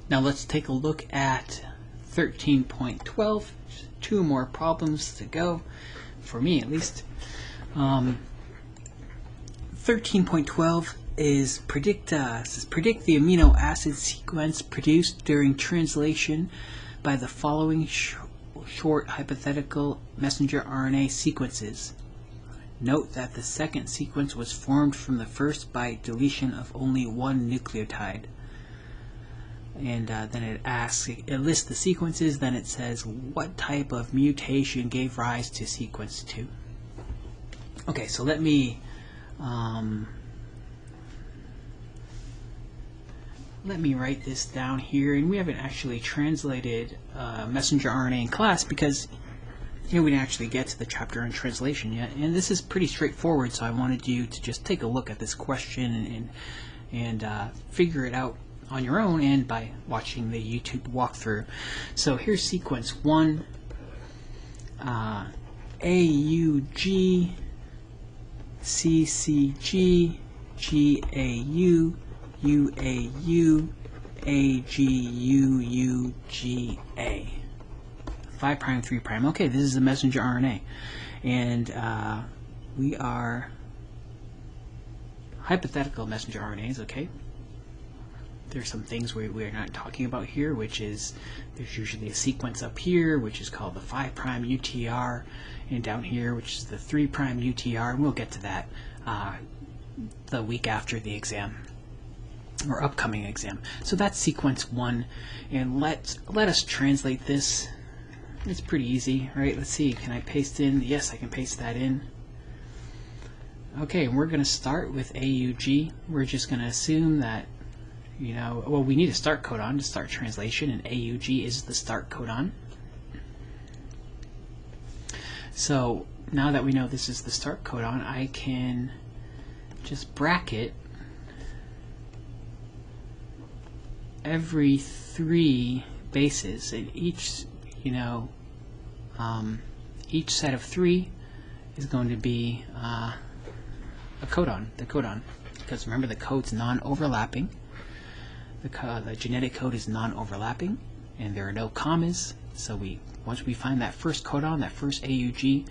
Now let's take a look at 13.12. Two more problems to go, for me at least. 13.12 is predict the amino acid sequence produced during translation by the following short hypothetical messenger RNA sequences. Note that the second sequence was formed from the first by deletion of only one nucleotide. And then it lists the sequences, then it says what type of mutation gave rise to sequence 2. Okay, so let me write this down here. And we haven't actually translated messenger RNA in class because we didn't actually get to the chapter on translation yet. And this is pretty straightforward, so I wanted you to just take a look at this question and figure it out on your own and by watching the YouTube walkthrough. So here's sequence 1, AUG, CCG, GAU, UAU, AGU, UGA. 5 prime, 3 prime. Okay, this is a messenger RNA. And we are hypothetical messenger RNAs, okay? There's some things we're not talking about here, which is there's usually a sequence up here, which is called the 5 prime UTR, and down here, which is the 3 prime UTR, and we'll get to that the week after the exam, or upcoming exam. So that's sequence 1, and let us translate this. It's pretty easy, right? Let's see, can I paste in? Yes, I can paste that in. Okay, and we're going to start with AUG. We're just going to assume that, well, we need a start codon to start translation, and AUG is the start codon. So now that we know this is the start codon, I can just bracket every 3 bases, and each set of 3 is going to be a codon, the codon, because remember the code's non-overlapping. The genetic code is non-overlapping, and there are no commas. So once we find that first codon, that first AUG,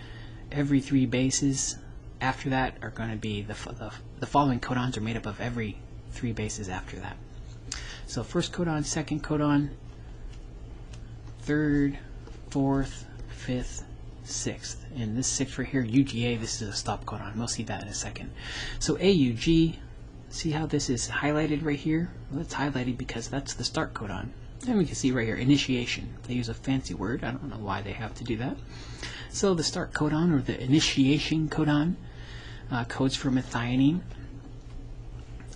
every 3 bases after that are going to be the following codons are made up of every 3 bases after that. So first codon, second codon, third, fourth, fifth, sixth, and this 6 right here, UGA, this is a stop codon. We'll see that in a second. So AUG, see how this is highlighted right here? Well, it's highlighted because that's the start codon. And we can see right here, initiation. They use a fancy word. I don't know why they have to do that. So the start codon, or the initiation codon, codes for methionine.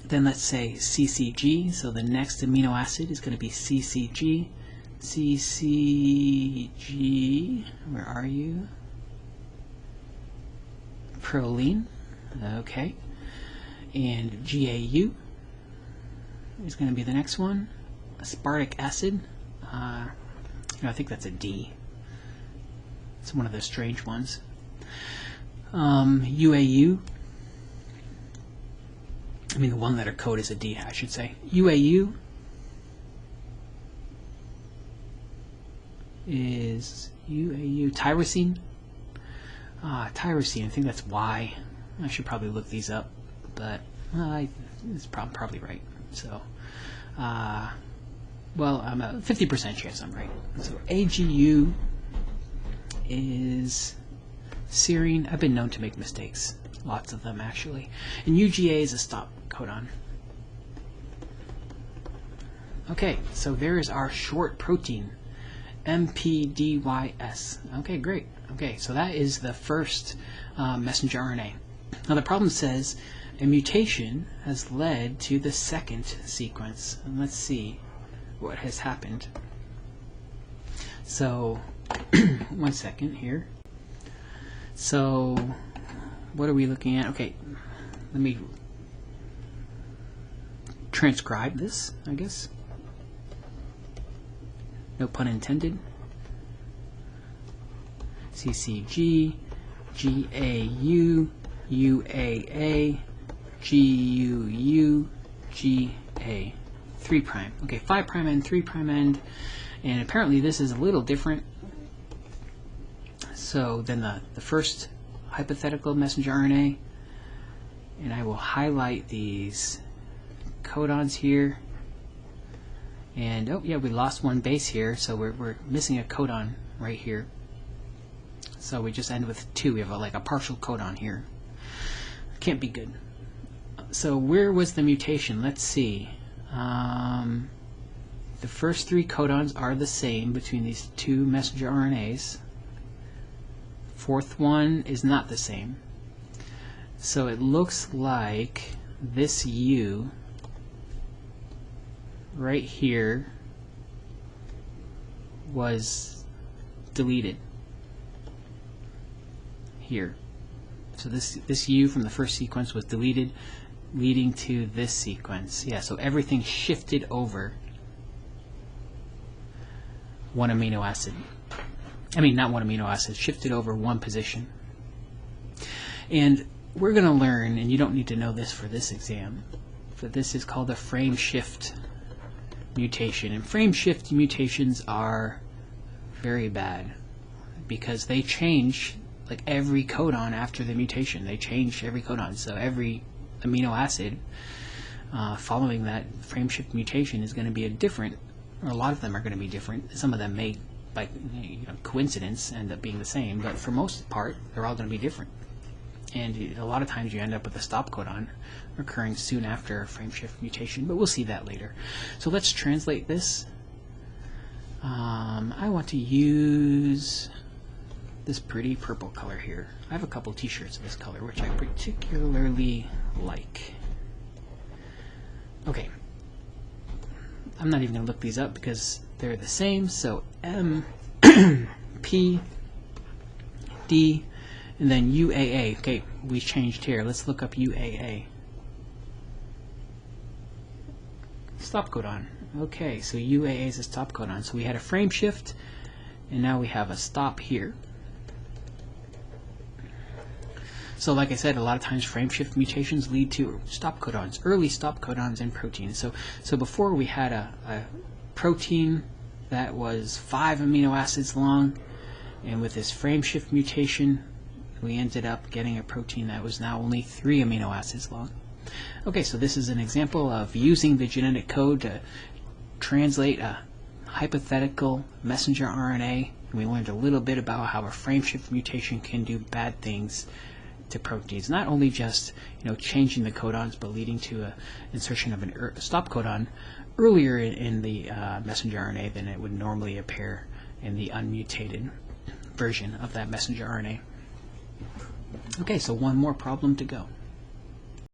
Then let's say CCG, so the next amino acid is going to be CCG. CCG, where are you? Proline, okay. And GAU is going to be the next one. Aspartic acid, I think that's a D. It's one of the strange ones. UAU, the one letter code is a D, I should say. UAU is tyrosine. Tyrosine, I think that's Y. I should probably look these up, but it's probably right. So, well, I'm a 50% chance I'm right. So AGU is serine. I've been known to make mistakes, lots of them actually. And UGA is a stop codon. Okay, so there is our short protein, MPDYS. Okay, great. Okay, so that is the first messenger RNA. Now the problem says a mutation has led to the second sequence. And let's see what has happened. So, one second here. So, what are we looking at? Okay, let me transcribe this, I guess. No pun intended. CCG, GAU, UAA, GUU, GA. 3'. Okay, 5' end, 3' end, and apparently this is a little different so than the first hypothetical messenger RNA. And I will highlight these codons here. And oh yeah, we lost one base here, so we're missing a codon right here. So we just end with 2. We have like a partial codon here. Can't be good. So where was the mutation? Let's see. The first 3 codons are the same between these 2 messenger RNAs. Fourth one is not the same. So it looks like this U right here was deleted here. So this U from the first sequence was deleted, leading to this sequence. Yeah, so everything shifted over 1 amino acid. I mean, not 1 amino acid, shifted over 1 position. And we're going to learn, and you don't need to know this for this exam, but this is called a frame shift mutation. And frame shift mutations are very bad because they change like every codon after the mutation. They change every codon. So every amino acid following that frame shift mutation is going to be a different, or a lot of them are going to be different. Some of them may, by coincidence, end up being the same, but for most part, they're all going to be different. And a lot of times you end up with a stop codon occurring soon after a frame shift mutation, but we'll see that later. So let's translate this. I want to use this pretty purple color here. I have a couple t-shirts of this color, which I particularly like. Okay. I'm not even going to look these up because they're the same. So M, P, D, and then UAA. Okay, we changed here. Let's look up UAA. Stop codon. Okay, so UAA is a stop codon. So we had a frame shift, and now we have a stop here. So like I said, a lot of times frame shift mutations lead to stop codons, early stop codons in proteins. So before we had a protein that was 5 amino acids long, and with this frame shift mutation, we ended up getting a protein that was now only 3 amino acids long. Okay, so this is an example of using the genetic code to translate a hypothetical messenger RNA. And we learned a little bit about how a frame shift mutation can do bad things to proteins. Not only just changing the codons, but leading to an insertion of a stop codon earlier in the messenger RNA than it would normally appear in the unmutated version of that messenger RNA. Okay, so one more problem to go.